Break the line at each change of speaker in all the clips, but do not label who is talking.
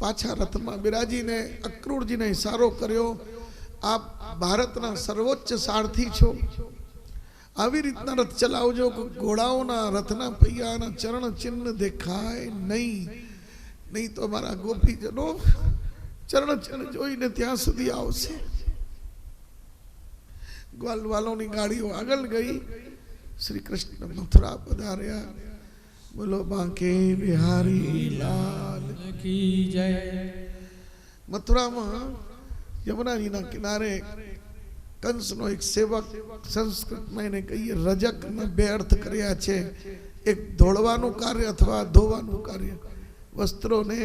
पाछा रथ में बिराजी ने अक्रूर जी ने इशारो कर्यो, आप भारतना सर्वोच्च सारथी छो, આવી રીતના રથ ચલાવજો કે ઘોડાઓના રથના પૈયાના ચરણ ચિહ્ન દેખાય નહીં, નહીં તો અમારા ગોપીજનો ચરણ ચિહ્ન જોઈને ત્યાં સુધી આવશે। ગ્વાલવાલોની ગાડીઓ આગળ ગઈ, શ્રી કૃષ્ણ મથુરા પધાર્યા। બોલો બાંકે બિહારી લાલ की जय। મથુરામાં યમુનાજીના કિનારે कंस नो एक सेवक, संस्कृत में એને કહીએ રજક ના બે અર્થ કર્યા છે। એક ધોળવાનું કાર્ય અથવા ધોવાનું કાર્ય, વસ્ત્રોને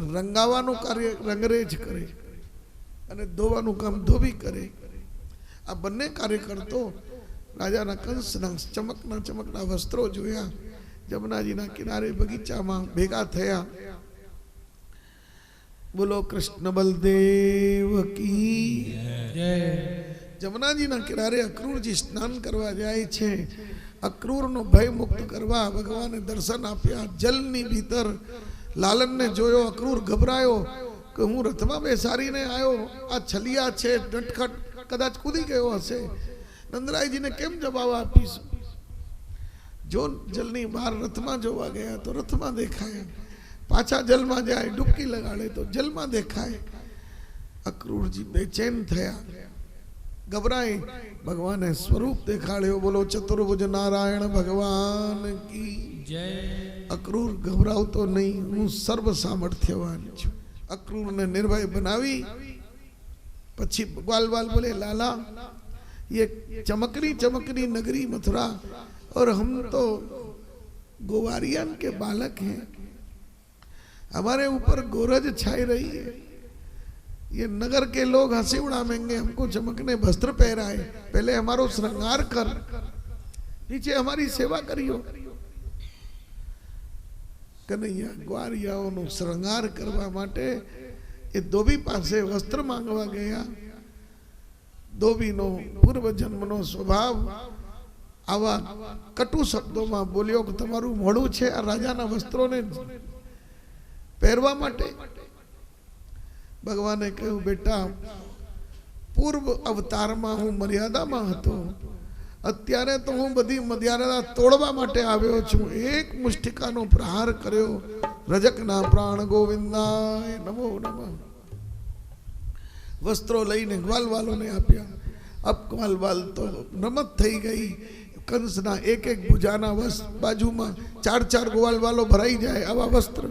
રંગાવાનું કાર્ય રંગરેજ કરે અને ધોવાનું કામ ધોબી કરે। આ બંને કાર્ય કરતો રાજાના કંસના ચમકના વસ્ત્રો જોયા, જમનાજીના કિનારે બગીચામાં ભેગા થયા। बोलो कृष्ण बलदेव की जय। जमुना जी ना किनारे अक्रूर जी स्नान करवा जाए छे। अक्रूर नो भय मुक्त करवा भगवाने दर्शन आप्या। जल नी भीतर लालन ने जोयो, अक्रूर घबरायो कि हूँ रथ में बेसारी ने आयो, आ छलिया छे, नटखट कदाच कूदी गयो हशे, नंदराय जी ने केम जवाब आपीश। जो जल नी बहार रथ में जोवा गया तो रथ में देखाया, पाछा जल में जाए डुबकी लगाड़े तो जल में देखाए। अक्रूर जी बेचैन थया, घबराए, भगवान ने स्वरूप देखाड़्यो। बोलो चतुर्भुज नारायण भगवान की जय। अक्रूर घबराओ तो नहीं, हूँ सर्व सामर्थ्यवान छू। अक्रूर ने निर्भय बनावी। पछी ग्वालवाल बोले लाला ये चमकनी नगरी मथुरा और हम तो गोवारियन के बालक हैं, हमारे ऊपर गोरज छाई रही है, ये नगर के लोग हंसी उड़ावेंगे, हमको चमकने वस्त्र पहराए, पहले हमारो श्रृंगार कर, नीचे हमारी सेवा करियो। कन्हैया ग्वारियाओं नो श्रृंगार करवा माटे ये धोबी पासे वस्त्र मांगवा गया। धोबी नो पूर्व जन्म नो स्वभाव आवा कटु शब्दों में बोलियो कि तमारू मोड़ू छे आ राजाना वस्त्रों ने पहरवा माटे। भगवाने कहू बेटा पूर्व अवतार में हूँ मर्यादा में हतो, अत्यारे तो हूँ बधी मर्यादा तोड़वा माटे आव्यो छूं। एक मुष्टिकानो प्रहार कर्यो, रजकना प्राण गोविंदाय नमो नमः। वस्त्रों लईने ग्वालवालों ने आप्या। अब ग्वालवाल तो नमत थई गई। कंसना एक एक भुजाना बाजू में चार चार ग्वालवालो भराई जाए आवा वस्त्र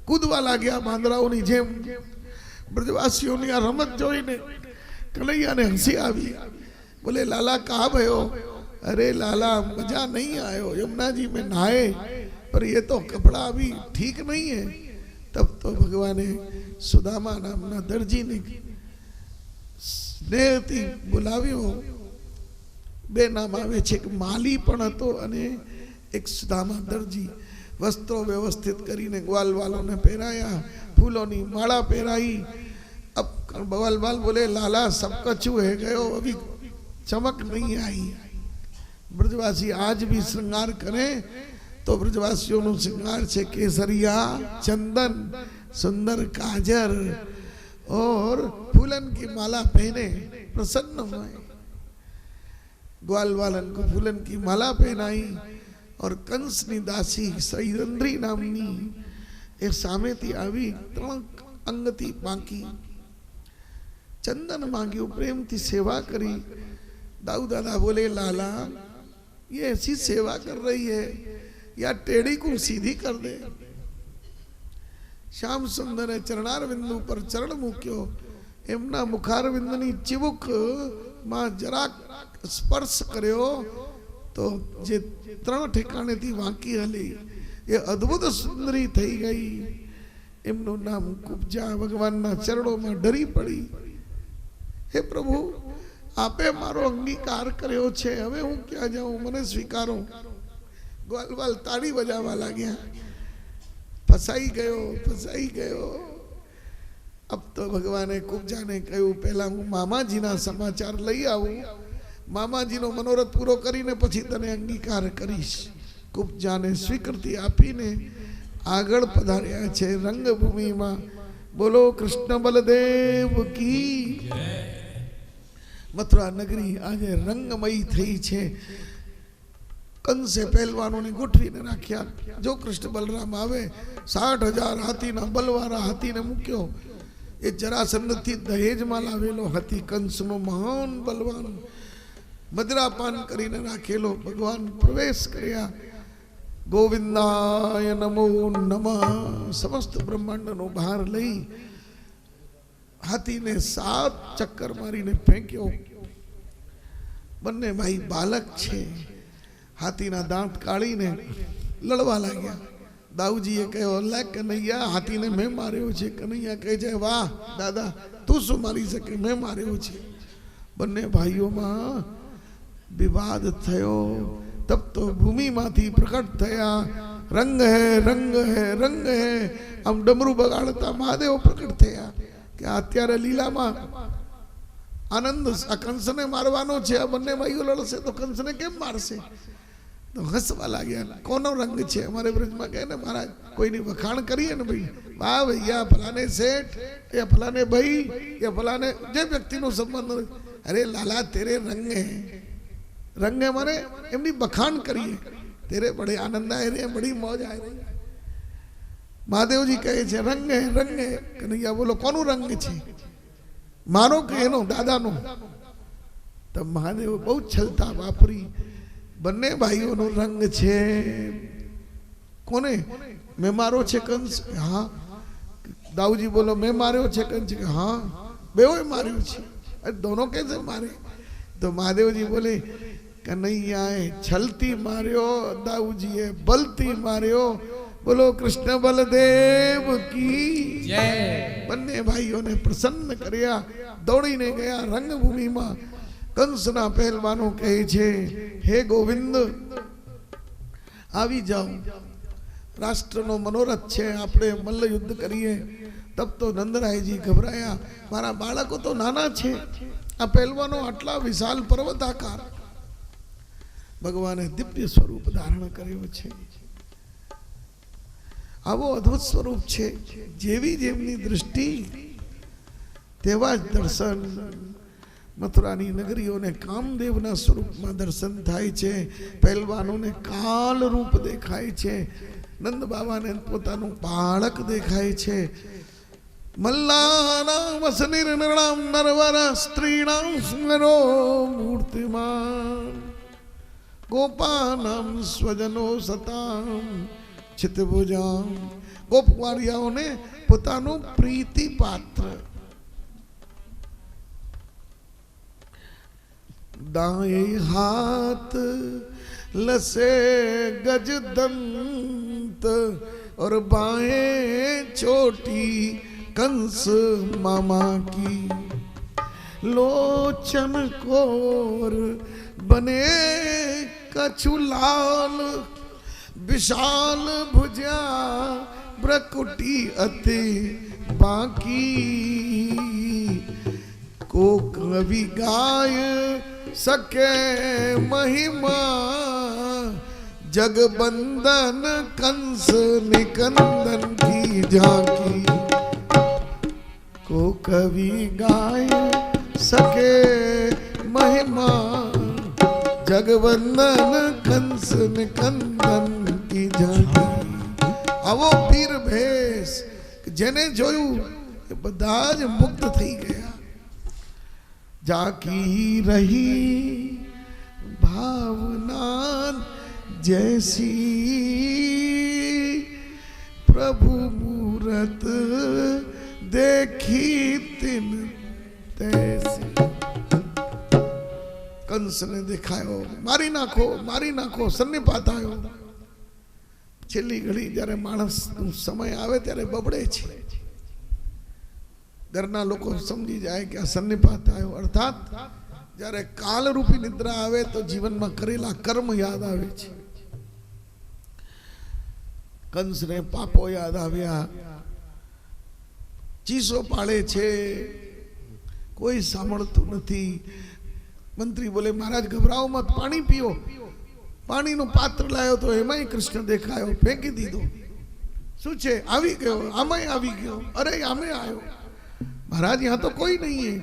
कूदवा लाग्या बांदराओनी जेम। ब्रजवासीओनी आ रमत जोईने कन्हैया ने हंसी आवी। बोले लाला कहा भयो? अरे लाला मजा नहीं आयो, यमुना जी में नहाए पर ये तो कपड़ा अभी ठीक नहीं है। तब तो भगवाने सुदामा नामना दर्जी ने स्नेहती बुलाव्यो। बे नाम आवे छे, माली पण हतो अने एक सुदामा दर्जी। वस्त्रों व्यवस्थित करीने ग्वालवालों ने पहराया, फूलों की माला पहराई। अब ग्वालवाल बोले लाला सब कछु है गयो, अभी चमक नहीं आई। ब्रजवासी आज भी श्रृंगार करें तो ब्रजवासियों नो श्रृंगार छे केसरिया, चंदन, सुंदर काजर और फूलन की माला पहने प्रसन्न हुए। ग्वालवालन को फूलन की माला पहनाई और कंसनी दासी सैरंद्री नामनी एक सामेती आवी, त्रण अंगती बाकी चंदन मांग्यो, प्रेम थी सेवा करी। दाऊ दादा बोले लाला ये ऐसी सेवा कर रही है या टेढ़ी को सीधी कर दे। श्याम सुंदर चरणार बिंदु पर चरण मूक्यो, एमना मुखार बिंदुनी चिबुक मां जरा स्पर्श कर्यो तो जे त्रण ठेकाणे थी वांकी हली, ये अद्भुत सुंदरी थई गई। एमनु नाम कुब्जा। भगवान ना चरणों में डरी पड़ी। हे प्रभु आपे मारो अंगीकार कर्यो छे, हवे हूँ क्या जाऊं, मने स्वीकारो। ग्वालवाल ताड़ी बजावा लाग्या। फसाई गयो। अब तो भगवाने कुब्जा ने कहू पहला हूँ मामाजी ना समाचार लई आऊं, मामाजी नो मनोरथ पूरो करीने पछी तने अंगीकार करीश। कुब्जा ने स्वीकृति आपीने આગળ પધાર્યા છે રંગભૂમિમાં. બોલો કૃષ્ણ બલદેવ કી. મથુરા નગરી આજે રંગમયી થઈ છે. કંસે પહેલવાનોને ગોઠવીને રાખ્યા. જો કૃષ્ણ બલરામ આવે 60,000 હાથીના બલવાળા હાથીને મૂક્યો. એ જરાસંધથી દહેજમાં લાવેલો હાથી કંસનો મહાન બલવાન મદરાપાન કરીને રાખેલો. ભગવાન પ્રવેશ કર્યા. ગોવિંદાય નમો નમઃ. સમસ્ત બ્રહ્માંડનો ભાર લઈ હાથીને 7 ચક્કર મારીને ફેંક્યો. બંને ભાઈ બાલક છે. હાથીના દાંત કાઢીને લડવા લાગ્યા. દાઉજીએ કહ્યો, લે કનૈયા, હાથીને મેં માર્યો છે. કનૈયા કહે છે, વાહ દાદા, તું શું મારી શકે, મેં માર્યો છે. બંને ભાઈઓમાં વિવાદ થયો. તબ તો ભૂમિમાંથી પ્રકટ થયા રંગ હે રંગ હે રંગ હે. આમ ડમરું બગાડતા મહાદેવ પ્રકટ થયા કે અત્યારે લીલામાં આનંદ. આ કંસને મારવાનો છે. આ બંને ભાઈઓ લડશે તો કંસને કેમ મારશે? તો હસવા લાગ્યા. કોનો રંગ છે? અમારે બ્રજમાં કહે ને મહારાજ, કોઈની વખાણ કરીએ ને ભાઈ, વાહ ભૈયા ફલાને શેઠ, યા ફલાને ભાઈ, યા ફલાને જે વ્યક્તિનો સંબંધ, અરે લાલા તેરે રંગ હે. रंग है मारे एमनी बखान करिए. तेरे बड़े आनंद आए रहे, बड़ी मौज आए रही. महादेव जी कहे छे रंग है रंग है. कन्हैया बोलो कोनु रंग छे, मारो के एनो दादा नो? तब महादेव बहुत छलता वापरी. बन्ने भाईओ नो रंग छे. कोने? मैं मारो छे कंस? हाँ. दाऊजी बोलो मैं मार्यो छे कंस? हाँ बेओए मार्यो छे. अरे दोनों कैसे मारे? तो महादेव जी बोले, कन्हैयाए छलती मार्यो, दाऊजीए बलती मार्यो. बोलो कृष्ण बलदेव की जय. बन्ने भाईओं ने प्रसन्न कर्या. दौड़ीने गया रंगभूमि में. कंसना पहलवानो कहे छे, हे गोविंद आवी जाओ, राष्ट्रनो मनोरथ छे, आपणे मल्ल युद्ध करिए. तब तो नंदराय जी घबराया. मारा बाळको तो नाना छे, आ पहलवानो आटला विशाल पर्वताकार. भगवाने दिव्य स्वरूप धारण कर्यो छे. आवो अद्भुत स्वरूप छे. जेवी जेमनी दृष्टि तेवा ज दर्शन. मथुरानी नगरीओने कामदेवना स्वरूपमां दर्शन थाय छे. पहलवानोने काल रूप देखाय छे. नंद बाबाने पोतानुं बाळक देखाय छे. मल्लानां असनिर्नृणां नरवर स्त्रीणां स्मरो मूर्तिमान्. गोपानां स्वजनो सतां चितभुजां. गोपवारियाओने पोतानुं प्रीति पात्र. दाएं हाथ लसे गजदंत और बाएं चोटी कंस मामा की. लोचन कोर बने कछुलाल, विशाल भुजा ब्रकुटी अति बाकी. को कवि गाय सके महिमा, जगबंदन कंस निकंदन की झांकी. को कवि गाय सके महिमा, जगवंदन कंस निकंदन की झांकी. आवो वीर भेष जेने जोयु ए बधा ज मुक्त थई गया. जाकी रही भावना जैसी, प्रभु मूरत देखी तिन तैसी. कंस ने देखायो, मारी नाखो सन्निपात आयो. छेल्ली घड़ी जયારે माणस समय आवे त्यारे बबड़े छे. घरना लोग समझी जाए कि आ सन्निपात आयो. अर्थात जયારે काल रूपी निद्रा आवे तो जीवन में करेला कर्म याद आवे छे. कंस ने पापो याद आव्या. चीसो पाड़े छे, कोई सामळतुं नथी. मंत्री बोले महाराज घबराओ मत, पानी पियो. पानी नो पात्र लायो तो एमांय कृष्ण देखायो, फेंकी दीधो. શું છે આવી ગયો, આમાંય આવી ગયો, અરે આમે આવ્યો. મહારાજ यहाँ तो कोई नहीं है.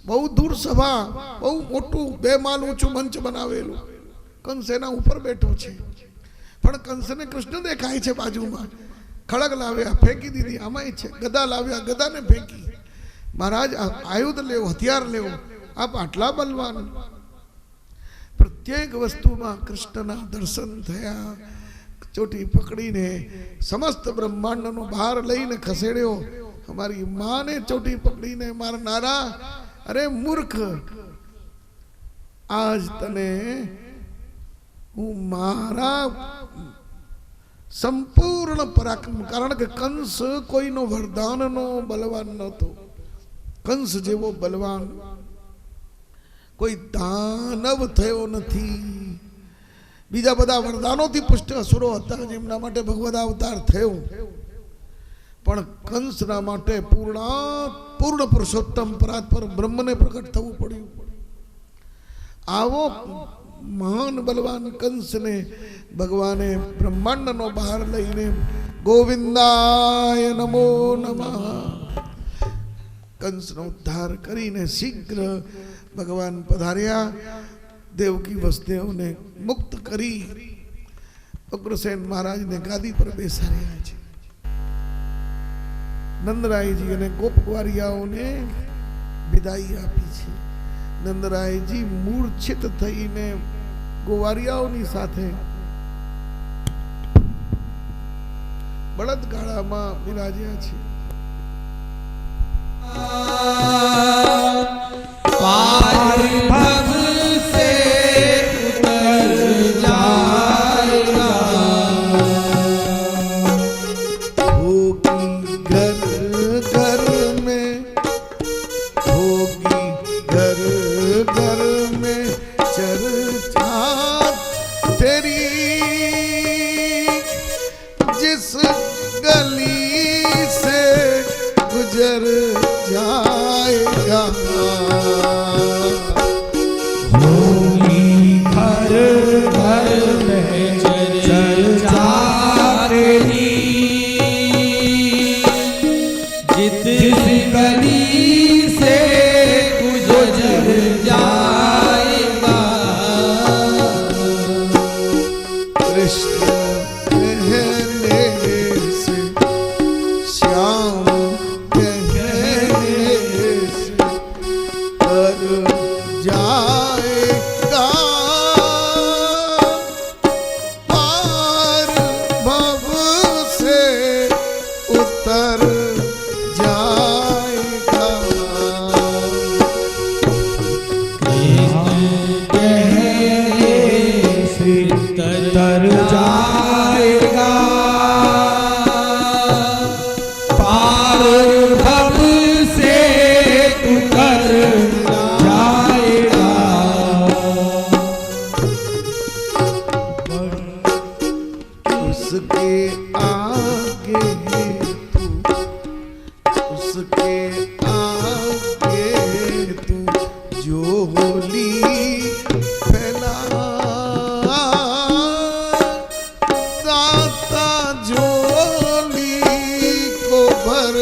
બહુ દૂર સભા, બહુ મોટું 2 માળ ઊંચું મંચ બનાવેલું, કંસ એના ઉપર બેઠો છે. પણ કંસને કૃષ્ણ દેખાય છે બાજુમાં. ખડગ લાવ્યા, ફેંકી દીધી. આમાંય છે ગદા લાવ્યા, ગદાને ફેંકી. મહારાજ આયુધ લેવો, હથિયાર લેવો, આપ આટલા બલવાન. પ્રત્યેક વસ્તુમાં કૃષ્ણના દર્શન થયા. ચોટી પકડીને સમસ્ત બ્રહ્માંડનો ભાર લઈને ખસેડ્યો. અમારી માને ચોટી પકડીને મારનારા, અરે મૂર્ખ, આજ તને હું મારા સંપૂર્ણ પરાક્રમ, કારણ કે કંસ કોઈનો વરદાનનો બલવાન નહોતો. કંસ જેવો બલવાન કોઈ દાનવ થયો નથી. બીજા બધા વરદાનોથી પુષ્ટ અસુરો હતા જેમના માટે ભગવદ અવતાર થયો, પણ કંસના માટે પૂર્ણ પુરુષોત્તમ પરાત્પર બ્રહ્મને પ્રકટ થવું પડ્યું. આવો મહાન બલવાન કંસને ભગવાને બ્રહ્માંડનો બહાર લઈને ગોવિંદાય નમો નમઃ કંસનો ઉદ્ધાર કરીને શીઘ્ર ભગવાન પધાર્યા. દેવકી વસુદેવને મુક્ત કરી ઉગ્રસેન મહારાજને ગાદી પર બેસાડ્યા છે. નંદરાયજી અને ગોપકુંવરિયાઓને વિદાઈ આપી છે. નંદરાયજી મૂર્છિત થઈને ગોવારિયાઓની સાથે બળદગાડામાં બિરાજ્યા છે.
पार भव से उतर जाएगा,
होगी घर घर में, होगी घर घर में चर्चा तेरी, जिस गली से गुजर जाएगा.
होगी घर घर में चर्चा तेरी, जिस गली से गुजर जाएगा.
कृष्ण कहने से श्याम कहने से तर जाएगा. पार भव से उतर जाएगा.
तर जाएगा. पार भव से उतर जाएगा.
उसके आगे तू, उसके आगे तू जो होली फैला, दाता झोली को भर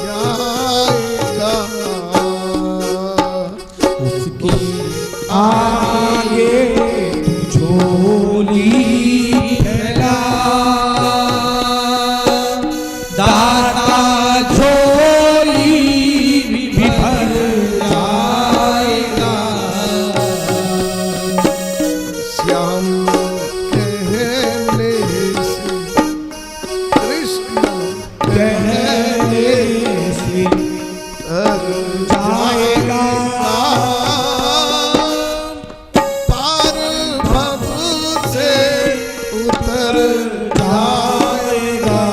जाएगा.
उसके आगे झोली फैला, दाता झोली भी भर जाएगा.
श्याम कहने से कृष्ण
कहने से
तर जाएगा. पार भव से उतर जाएगा.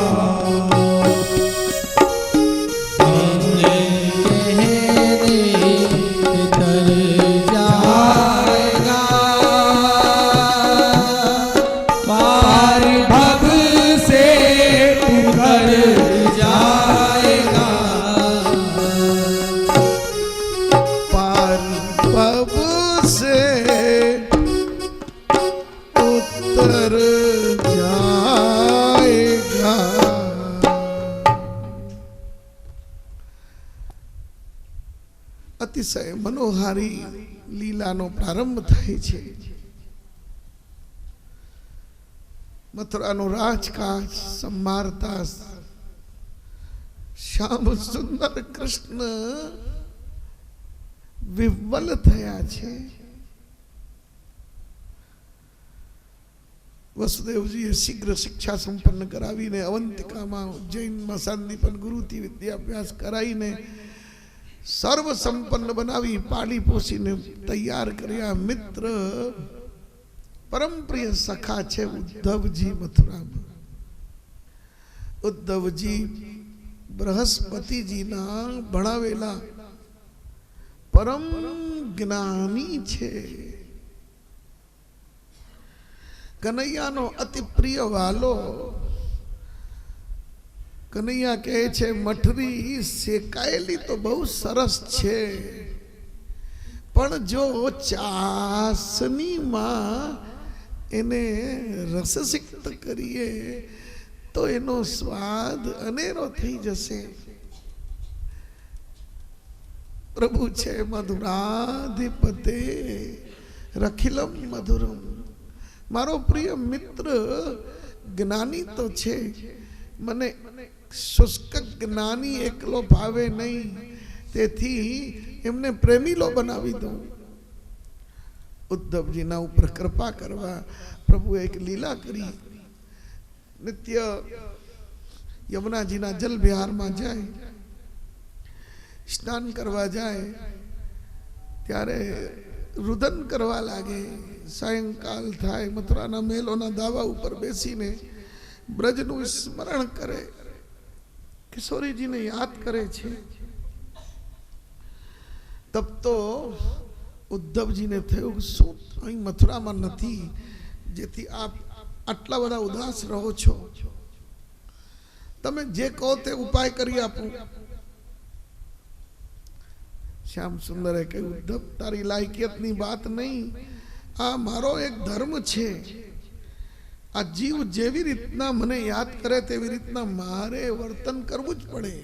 तर जाएगा. पार भव से उतर जाएगा.
अतिशय मनोहारी લીલાનો પ્રારંભ થાય છે। મથુરાનો રાજકાજ સંભાળતા શ્યામ સુંદર કૃષ્ણ વિહ્વલ થયા છે। વસુદેવજીએ શીઘ્ર શિક્ષા સંપન્ન કરાવીને અવંતિકામાં ઉજ્જૈનમાં સાંદીપન ગુરુથી વિદ્યાભ્યાસ કરાવીને सर्व संपन्न बनावी पाली पोसी ने तैयार कर्या। मित्र परम प्रिय सखा छे उद्धव जी मथुरा में। उद्धव जी बृहस्पति जी ना भणावेला परम ज्ञानी छे। कन्हैया नो अति प्रिय वालो। कन्हैया कहे छे मठरी सेकायेली तो बहुत सरस छे, पण जो चासनी मां एने रससिक्त करिए तो एनो स्वाद अनेरो थई जशे। प्रभु छे मधुराधिपते रखिलम मधुरम। मारो प्रिय मित्र ज्ञानी तो छे, मने शुष्क ज्ञानी एकलो भावे नहीं, तेथी एमने प्रेमीलो बनावी दो। उद्धव जी ना ऊपर कृपा करवा प्रभु एक लीला करी। नित्य यमुना जी ना जल विहार में जाए, स्नान करवा जाए, त्यारे रुदन करवा लागे। सायंकाल थाय मथुरा ना मेलो ना दावा ऊपर बेसी ने ब्रजनु स्मरण करे, किशोरी जी ने याद करे छे। तब तो उद्धव जी ने थयो शू अहीं मथुरा में नथी, जेथी आप आटला बधा उदास रहो छो, तमे जे कहो ते उपाय करी आपू। श्याम सुंदरे कह्युं उद्धव तारी लायकियतनी बात नहीं, आ मारो एक धर्म छे। आ जीव जेवी रीतना मने याद करे तेवी रीतना मारे वर्तन करवुं ज पड़े।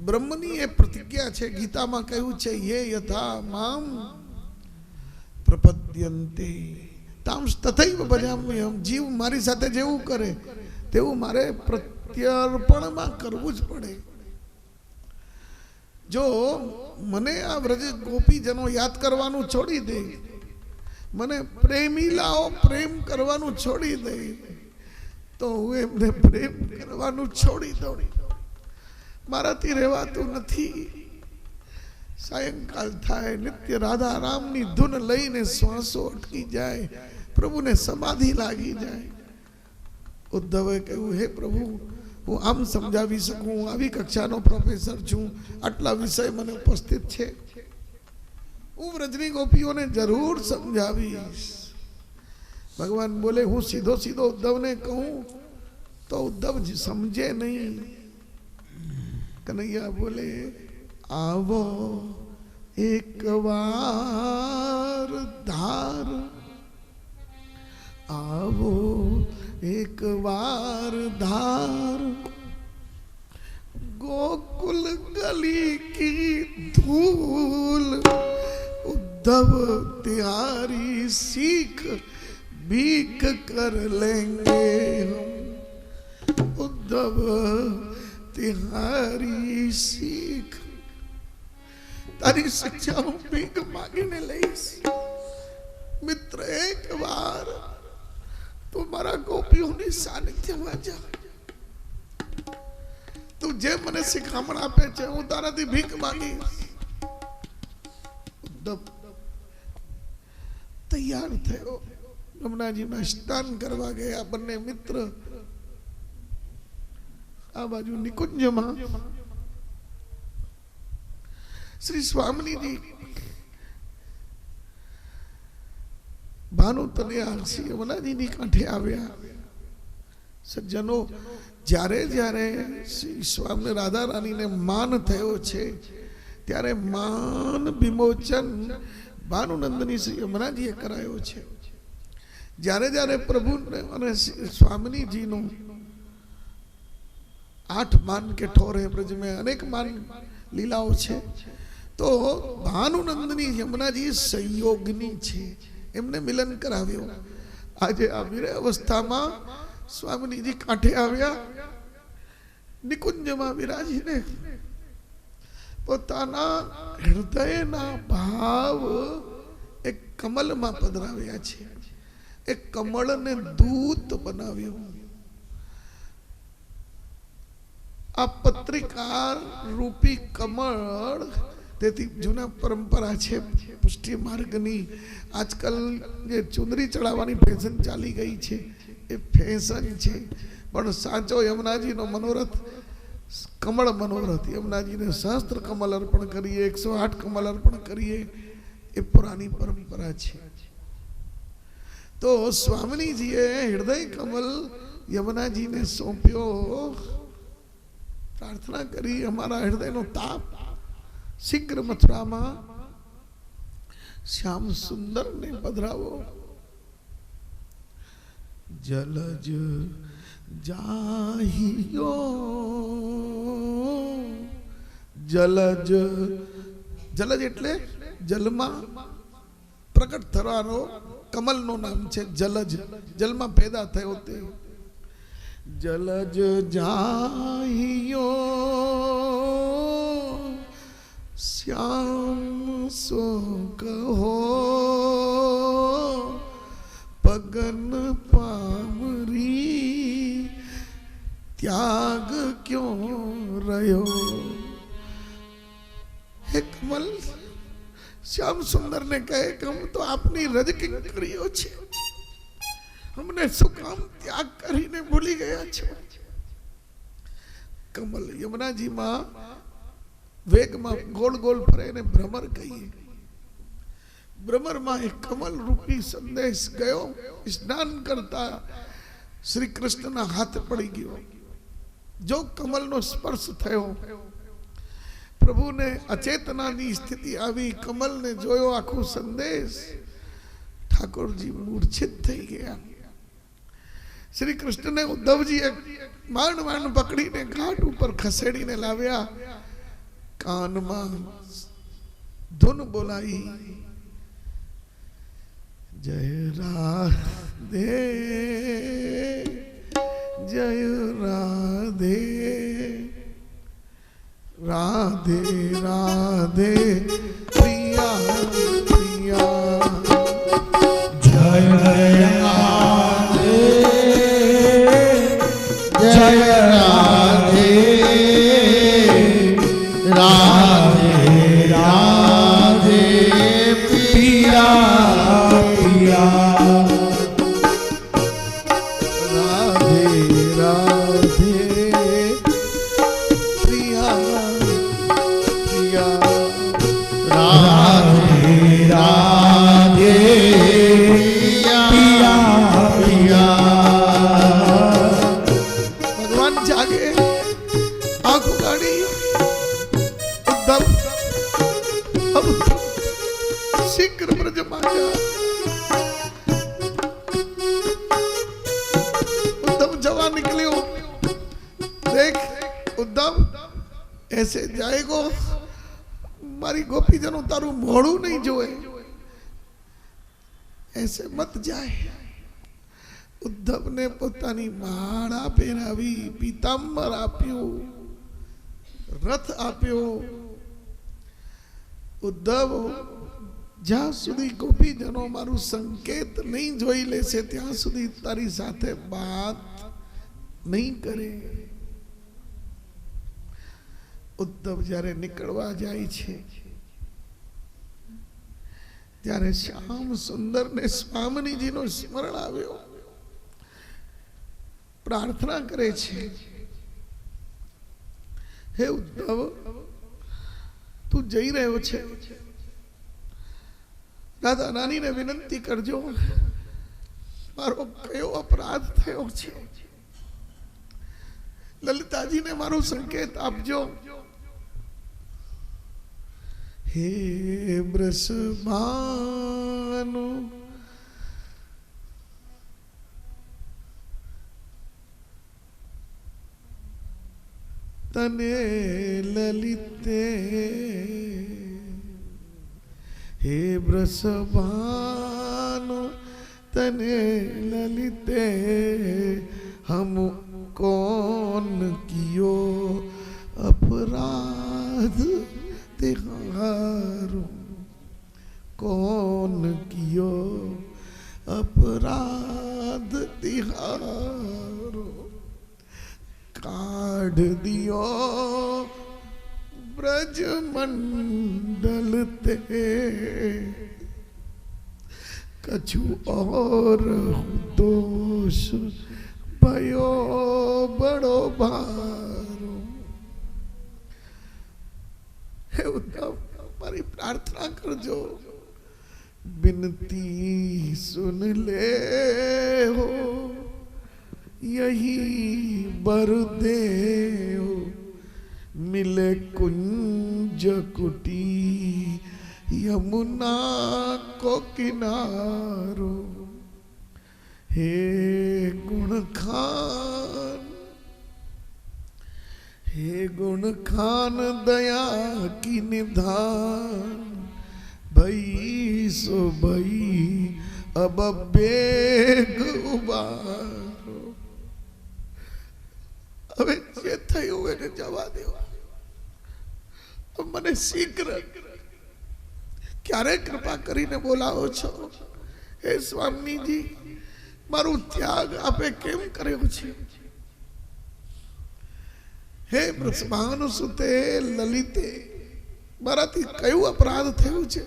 ब्रह्मनी ए प्रतिज्ञा छे। गीता में कह्युं छे ये यथा माम प्रपद्यन्ते तांस तथैव भजाम्यहम्। जीव मारी साथे जेवुं करे तेवुं मारे प्रत्यर्पण में करवुं ज पड़े। जो मने आ व्रज गोपीजनो याद करवानुं छोड़ी दे, मने प्रेमीलाओ प्रेम करवानुं छोड़ी दे, तो हूँ एमने प्रेम करवानुं छोड़ी दो। माराथी रहेवातुं नथी। सायंकाल थाय, नित्य राधा रामनी धुन लईने श्वासो अटकी जाए, प्रभु ने समाधि लागी जाए। उद्धवे कह्युं हे प्रभु हूँ आम समझावी सकूं, आवी कक्षानो प्रोफेसर छूं, आटला विषय मने उपस्थित छे, हूँ व्रजनी गोपीओं ने जरूर समझावीश। भगवान बोले हूँ सीधो सीधो उद्धव ने कहूं तो उद्धव जी समझे नहीं। कन्हैया बोले आवो एक बार धार, आवो एक बार धार, गोकुल गली की धूल उद्धव तिहारी सीख भीख कर लेंगे हम। उद्धव तिहारी सीख तारी शिक्षा भीख मांगने लईश। मित्र एक बार तुम्हारा गोपियों ने सानिध्य में जा, तू जे मने शिखामण आपे छे हूँ ताराथी भीख मांगीश। उद्धव तैयार थयो, यमुना जी में स्नान करवा गया। बन्ने मित्र आ बाजू निकुंज में श्री स्वामी जी भानु तनिया श्री यमुना जी नी कांठे आव्या। सज्जनो જ્યારે જ્યારે શ્રી સ્વામી રાધા રાની ને માન થયો છે ત્યારે માન વિમોચન ભાનુનંદની શ્રી યમુનાજીએ કરાયો છે। જ્યારે જ્યારે પ્રભુ અને સ્વામીજીનો 8 मान के ठोर है ब्रज में, अनेक मान लीलाओं छे। તો ભાનુનંદની યમુનાજી સંયોગની છે, એમને મિલન કરાવ્યો. આજે આ વિરહ અવસ્થામાં સ્વામીજી કાંઠે આવ્યા, નિકુંજમાં વિરાજીને પોતાના હૃદયના ભાવ એક કમલમાં પધરાવ્યા છે. એક કમળને દૂત બનાવ્યો. આ પત્રિકા રૂપી કમળ, તેથી જૂના પરંપરા છે પુષ્ટિ માર્ગની. આજકાલ જે ચુંદરી ચડાવવાની ફેશન ચાલી ગઈ છે એ ફેશન છે, પણ સાચો યમુનાજીનો મનોરથ કમળ મનોરથ. યમુનાજીને સહસ્ત્ર કમલ અર્પણ કરીએ, 108 કમલ અર્પણ કરીએ, એ પુરાની પરંપરા છે. તો સ્વામીજીએ હૃદય કમલ યમુનાજીને સોંપ્યો. પ્રાર્થના કરી, અમારા હૃદયનો તાપ શીઘ્ર મથુરામાં શ્યામ સુંદર ને પધરાવો. જલજ જાહિયો, જલજ, જલજ એટલે જલમાં પ્રકટ થવાનો કમલનું નામ છે. જલજ, જલમાં પેદા થયો તે. જલજ જાહિયો શ્યામ સો કહો, પગન પામરી ત્યાગ ક્यों રહ્યો. હે કમલ, श्याम सुंदर ने कहे कि हम तो आपनी रज किंकरियों छे, हमने सुकाम त्याग करीने भूली गया छो. कमल यमुनाजी में वेग में गोल गोल फरे ने भ्रमर कहिए. भ्रमर में एक कमल रूपी संदेश गयो. स्नान करता श्री कृष्ण ना हाथ पड़ी गयो. जो कमल नो स्पर्श थयो, प्रभु ने अचेतना की स्थिति आई. कमल ने जोयो आखो संदेश, ठाकुर जी मूर्छित थई गया. श्री कृष्ण ने उद्धव जी માંડ માંડ પકડીને ઘાટ ઉપર ખસેડીને લાવ્યા. કાનમાં ધૂન બોલાઈ, જય રાધે જય રાધે, राधे राधे प्रिया प्रिया.
जय राधे जय राधे, राधे राधे प्रिया प्रिया.
राधे राधे प्रिया प्रिया.
राधे राधे प्रिया प्रिया.
भगवान जागे, आंख उगाड़ी. उद्धव अब शीघ्र ब्रज में जा. उद्धव जवा निकलियो. देख उद्धव, ऐसे जाएगो मारी गोपीजनों तारू मोड़ू नहीं जोए, ऐसे मत जाए. उद्धव ने पोतानी माळा पहेरावी, पीतांबर आप्यो, रथ आप्यो. उद्धव, જ્યાં સુધી ગોપીજનો મારું સંકેત નહીં જોઈ લેશે ત્યાં સુધી તારી સાથે વાત નહીં કરે. ઉદ્ધવ જ્યારે નીકળવા જાય છે ત્યારે શ્યામ સુંદરને સ્વામીજીનો સ્મરણ આવ્યો. પ્રાર્થના કરે છે, હે ઉદ્ધવ, તું જઈ રહ્યો છે, દાદા નાની ને વિનંતી કરજો, મારો કયો અપરાધ થયો છે, લલિતાજીને મારો સંકેત આપજો. હે વૃષભાનુ તને લલિતે हे वृषभानु तने ललिते हम कौन कियो अपराध तिहारो, कौन कियो अपराध तिहारो, काढ़ दियो ब्रज मंडल ते कछु और दोष भयो बड़ो भारो। हे उद्धव, हमारी प्रार्थना करजो, बिनती सुन ले हो, यही बर दे हो, मिले कुंज कुटी यमुना को किनारो। हे गुण खान, हे गुण खान दया की निधान, भई सो भई अब बेग उबारो। હવે જે થયું એને જવા દેવા, મને શીઘ્ર ક્યારે કૃપા કરીને બોલાવો છો? હે સ્વામીજી, મારું ત્યાગ આપે કેમ કર્યો છે? હે વૃષભાનુ સુતે લલિતે, મારાથી કયું અપરાધ થયું છે?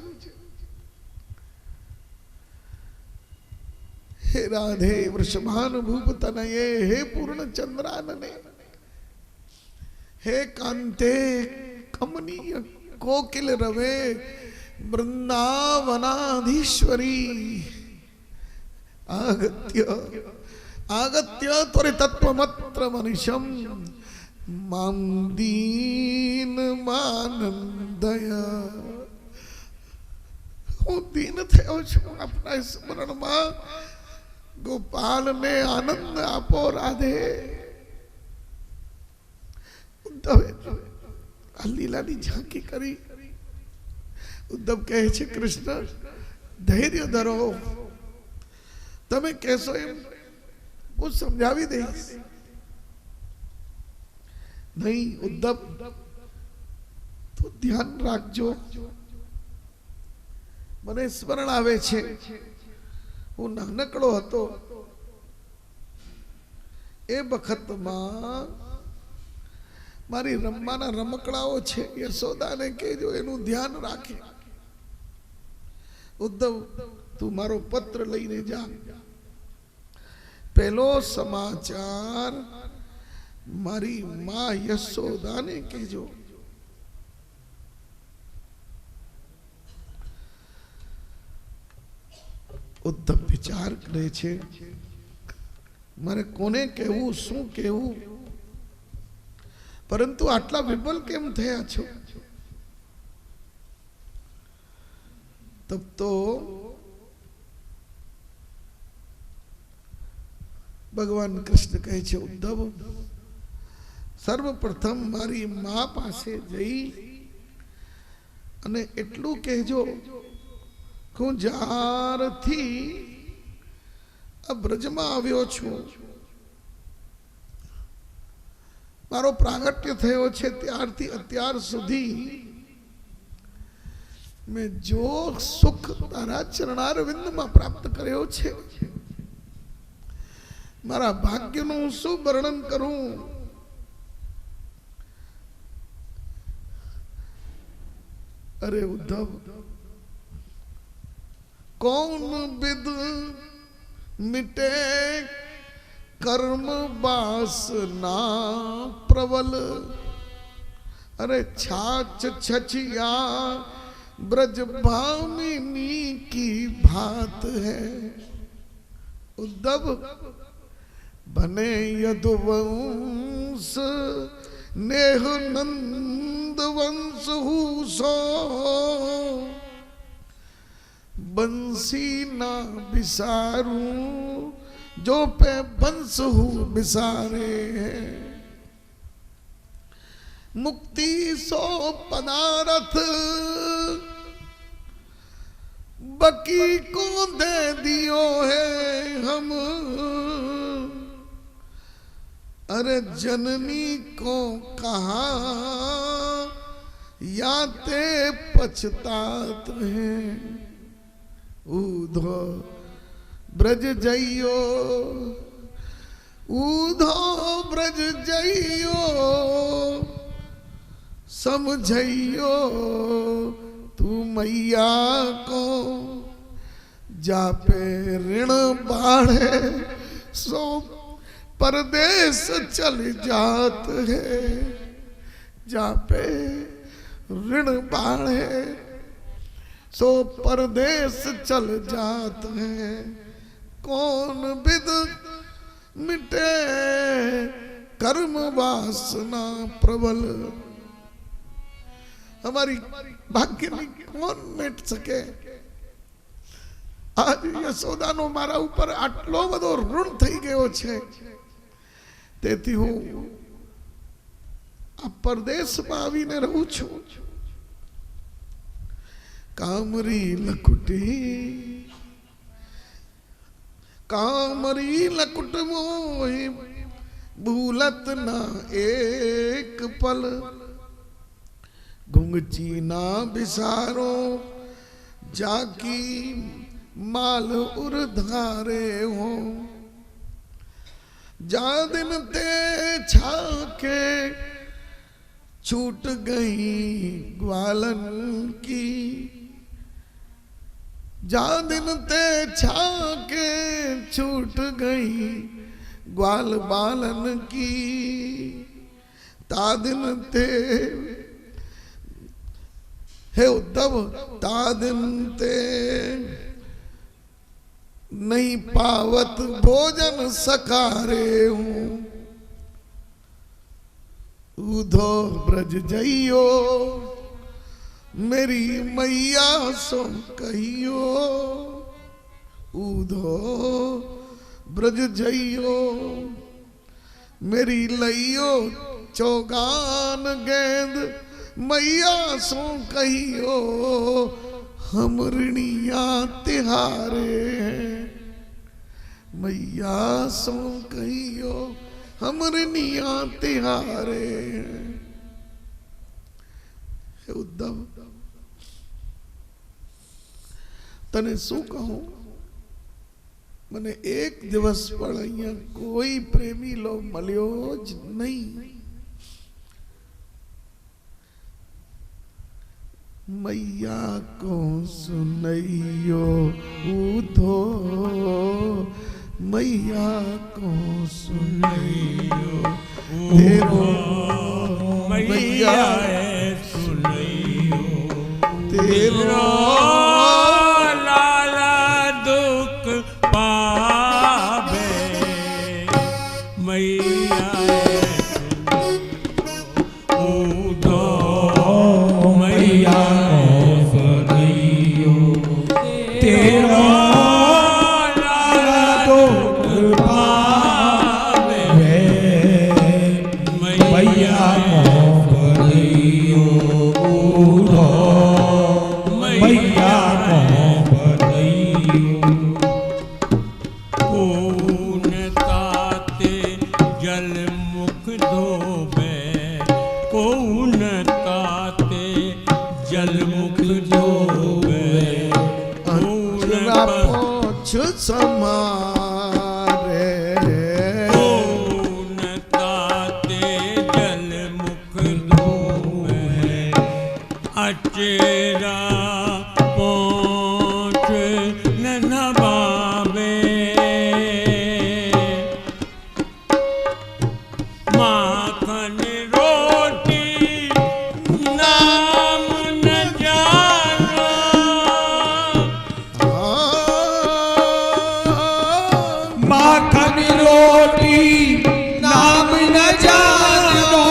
हे राधे वृषभानुभूप तनये, हे पूर्ण चंद्रानने, हे कांते कमनीय कोकिल रवे वृंदावनाधीश्वरी, आगत्य आगत्य त्वरितत्वमत्र मनिशम मां दीन मानंदया। હું દીન થયો છું, આપના સ્મરણમાં गोपाल ने आनंद आपो राधे। उद्धव आ लीलानी झांकी करी। उद्धव कहे छे कृष्ण धैर्य धरो, तमे कहशो एम હું સમજાવી દઈશ। नहीं उद्धव, तो ध्यान રાખજો। મને સ્મરણ આવે છે, હું નાનકડો હતો એ વખતમાં મારી રમવાના રમકડાઓ છે, યશોદાને કહેજો એનું ધ્યાન રાખે। ઉદ્ધવ, તું મારો પત્ર લઈને જા। પહેલો સમાચાર મારી માં યશોદાને કહેજો। ઉદ્ધવ વિચાર કરે છે, મારે કોને કહેવું, શું કહેવું? પરંતુ આટલા વિફલ કેમ થયા છો? તબ તો ભગવાન કૃષ્ણ કહે છે, ઉદ્ધવ સર્વપ્રથમ મારી મા પાસે જઈ અને એટલું કહેજો, હું જ્યારથી આ બ્રજમાં આવ્યો છું, મારો પ્રાગટ્ય થયો છે ત્યારથી અત્યાર સુધી મેં જો સુખ તારા ચરણારવિંદમાં પ્રાપ્ત કર્યો છે, મારા ભાગ્યનું શું વર્ણન કરું? અરે ઉદ્ધવ, कौन विद मिटे कर्म वासना प्रबल, अरे छाछ छछिया ब्रज भामिनी की भात है। उद्धव, बने यदुवंश नेह नंद वंश सो, बंसी ना बिसारूं जो पे बंस हूँ बिसारे। मुक्ति सो पदारथ बकी को दे दियो है हम, अरे जननी को कहा याते पछतात हैं। ऊधो ब्रज जइयो, ऊधो ब्रज जइयो, समझइयो तू मैया को, जापे ऋण बाढ़े सो परदेश चल जात है। जापे ऋण बाढ़े सो परदेश चल जात है। कौन विद मिटे कर्म वासना प्रबल, हमारी भाग्य में कौन मिट सके। आज યશોદાનો મારા ઉપર આટલો બધો ઋણ થઈ ગયો છે, તેથી હું આ પરદેશમાં આવીને રહું છું। કામરી લકુટ મોહી ભૂલત ના એક પલ, गुंगची ना बिसारो जाकी माल उर्धारे हो। जा दिन ते छाके छूट गई ग्वालन की, जा दिन ते छाके छूट गई ग्वाल बालन की। ता दिन ते हे उद्धव, तादिन ते नहीं पावत भोजन सकारे हूँ। ऊधो ब्रज जइयो मेरी मैया सो कहियो, ऊधो ब्रज जइयो मेरी लइयो चौगान गेंद, मैया सो कहियो हम ऋणिया तिहारे हैं। मैया सो कहियो हम ऋणिया तिहारे हैं। हे उद्धव, तने शू कहूं, मने एक दिवस पर अहियां कोई प्रेमी लोग मल्यो ज नहीं। मैया को सुनइयो ऊधो, मैया को सुनइयो तेरो, मैया
सुनइयो
तेरो
लाला दुख पावे। मैया ऊधो मैया सुनइयो तेरो लाला दुख पावे। मैया
समारे
ताते जल मुख धोवे, अचेरा पोंछ न नवावे। माखन रोटी नाम न जानो,
माखन रोटी नाम न जानो।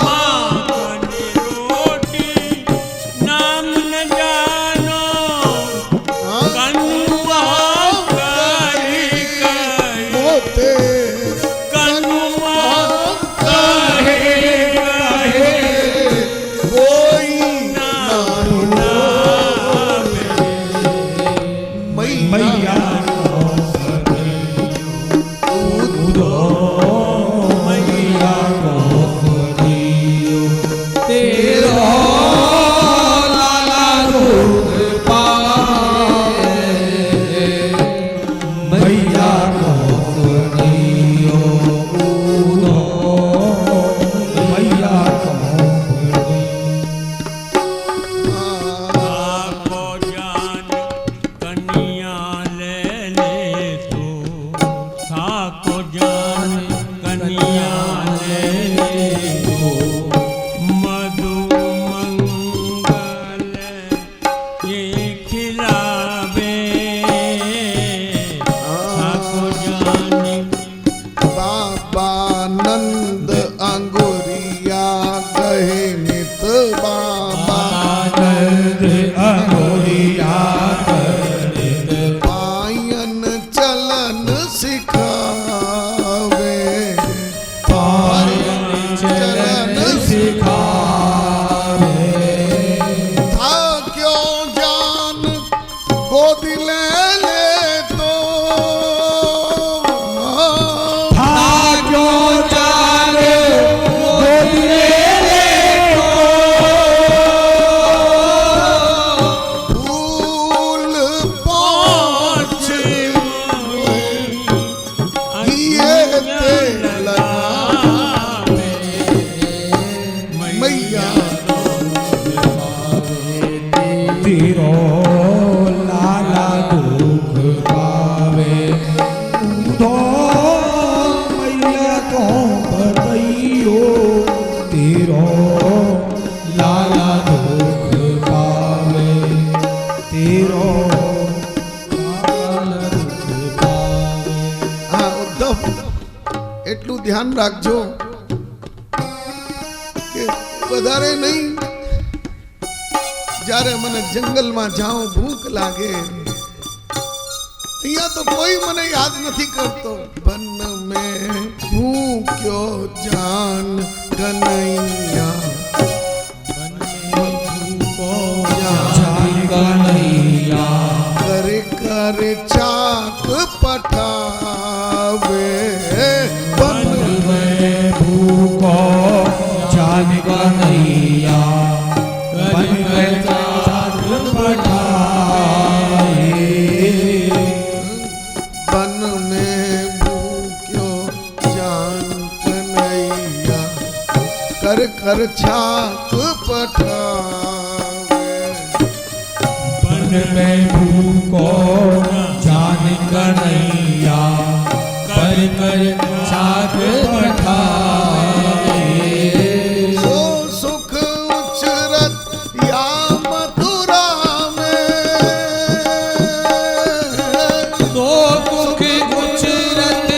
माखन
नंद अंगुरिया गहे नित बाबा
आनंद अंगुरिया
पायन चलन सिखावे
पायन चलन सिखावे
था क्यों जान गोद ले ले तो
था जो जाने गोद ले ले
फूल पाँच ये ते लगावे मैया
तेरो लाला दुख पावे उधो मैया तो बतइयो तेरो लाला दुख पावे तेरो लाला दुख पावे
हाँ उद्धव એટલું ધ્યાન રાખજો કે વધારે નહીં જ્યારે મને જંગલમાં જાઉં ભૂખ લાગે અહીંયા તો કોઈ મને યાદ નથી કરતો વન में ભૂખ્યો જાન કનૈયા
जान कन्हैया
कर कर चाक पठावे वन
में भूखो जान कन्हैया बन में चाक पठाए
वन में भूख्यो जान कन्हैया कर कर छाक पठावे
बन में भूखो जान कन्हैया कर कर छाक पठाए
सो सुख उचरत या मथुरा में
तो दुख गुजरत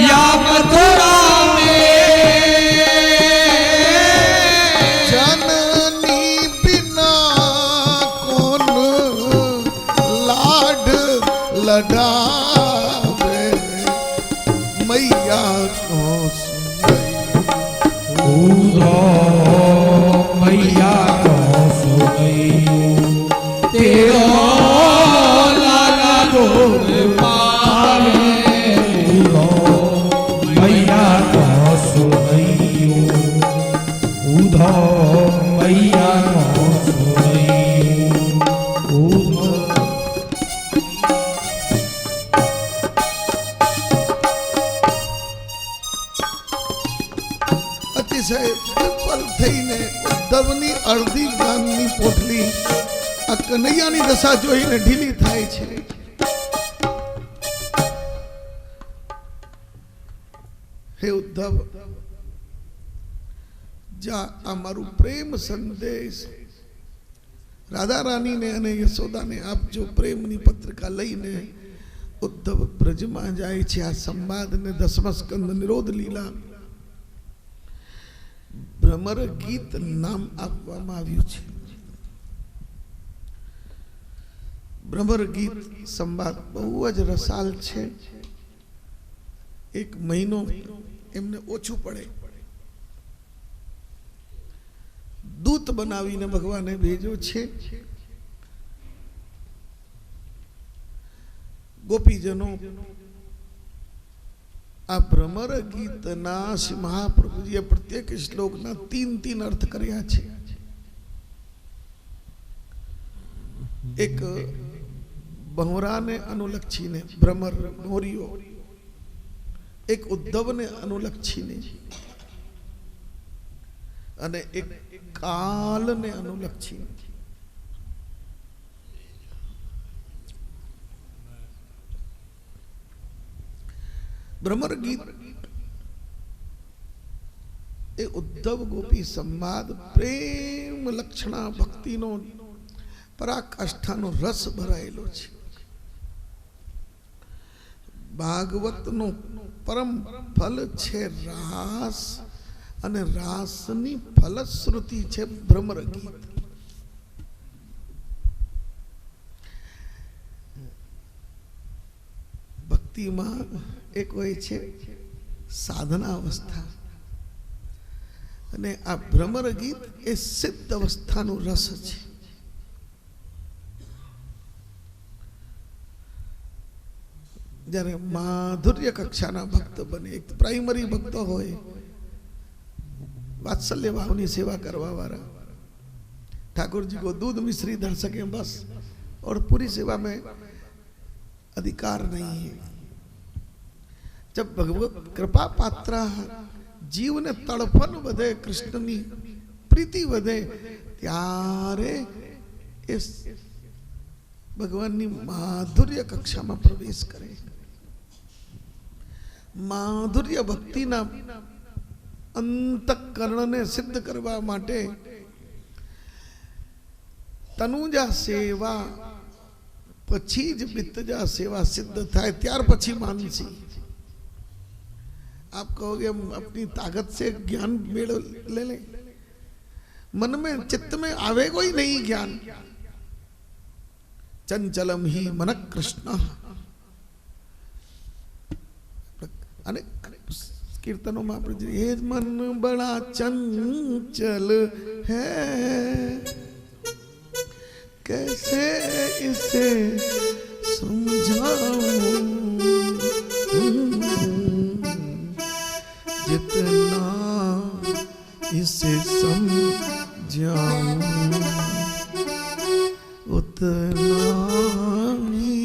या मथुरा में
जननी बिना कौन लाड लडावे मैया को सुनई
उधो मैया को सुनैयो तेरो लाला दुख पावे उधो मैया को सुनैयो उधो मैया को सुनैयो उधो
અતિશય વિફલ થઈને ઉદ્ધવની અડધી જ્ઞાનની પોટલી આ કનૈયાની દશા જોઈને ઢીલી થાય છે હે ઉદ્ધવ જા આ મારું પ્રેમ સંદેશ રાધા રાણીને અને યશોદાને આપજો પ્રેમની પત્રિકા લઈને ઉદ્ધવ બ્રજમાં જાય છે આ સંવાદને દસમા સ્કંદ નિરોધ લીલા ભ્રમર ગીત નામ આપવામાં આવ્યું છે ભ્રમર ગીત સંવાદ બહુ જ રસાલ છે એક મહિનો એમને ઓછું પડે દૂત બનાવીને ભગવાને ભેજો છે ગોપીજનો આ ભ્રમર ગીતના શ્રી મહાપ્રભુજીએ પ્રત્યેક શ્લોકના 3 અર્થ કર્યા છે એક બહોરાને અનુલક્ષીને ભ્રમર મોરિયો એક ઉદ્ધવને અનુલક્ષીને અને એક કાલને અનુલક્ષીને ભ્રમર ગીત એ ઉદ્ધવ ગોપી સંવાદ પ્રેમ લક્ષણા ભક્તિનો પરાકાષ્ઠાનો રસ ભરાયેલો છે ભાગવતનો પરમ ફલ છે રાસ અને રાસની ફલશ્રુતિ છે ભ્રમર ગીત. ભક્તિમાં એક હોય છે સાધના અવસ્થા અને આ ભ્રમર ગીત એ સિદ્ધ અવસ્થાનું રસ છે. જ્યારે માધુર્ય કક્ષાના ભક્ત બને, એક પ્રાઇમરી ભક્તો હોય, वात्सल्य भावनी सेवा करवा वाला, ठाकुर जी को दूध मिश्री धर सके बस, और पूरी सेवा में अधिकार नहीं है. जब भगवत कृपा पात्र जीव ने तड़पन वधे, कृष्णनी प्रीति वधे, त्यारे इस भगवान नी माधुर्य कक्षा में प्रवेश करे. माधुर्य भक्ति ना अंतःकरण ने सिद्ध करवा माटे तनुजा सेवा पछी ज बितजा सेवा सिद्ध थाय, त्यार पछी मानसी. आप कहोगे हम अपनी ताकत से ज्ञान मेड़ ले लें, मन में चित्त में आवे कोई नहीं ज्ञान. चंचलम ही मन कृष्ण, अनेक कीर्तनों में आप ये मन बड़ा चंचल है, कैसे इसे समझाऊं, जितना इसे समझाऊं उतना ही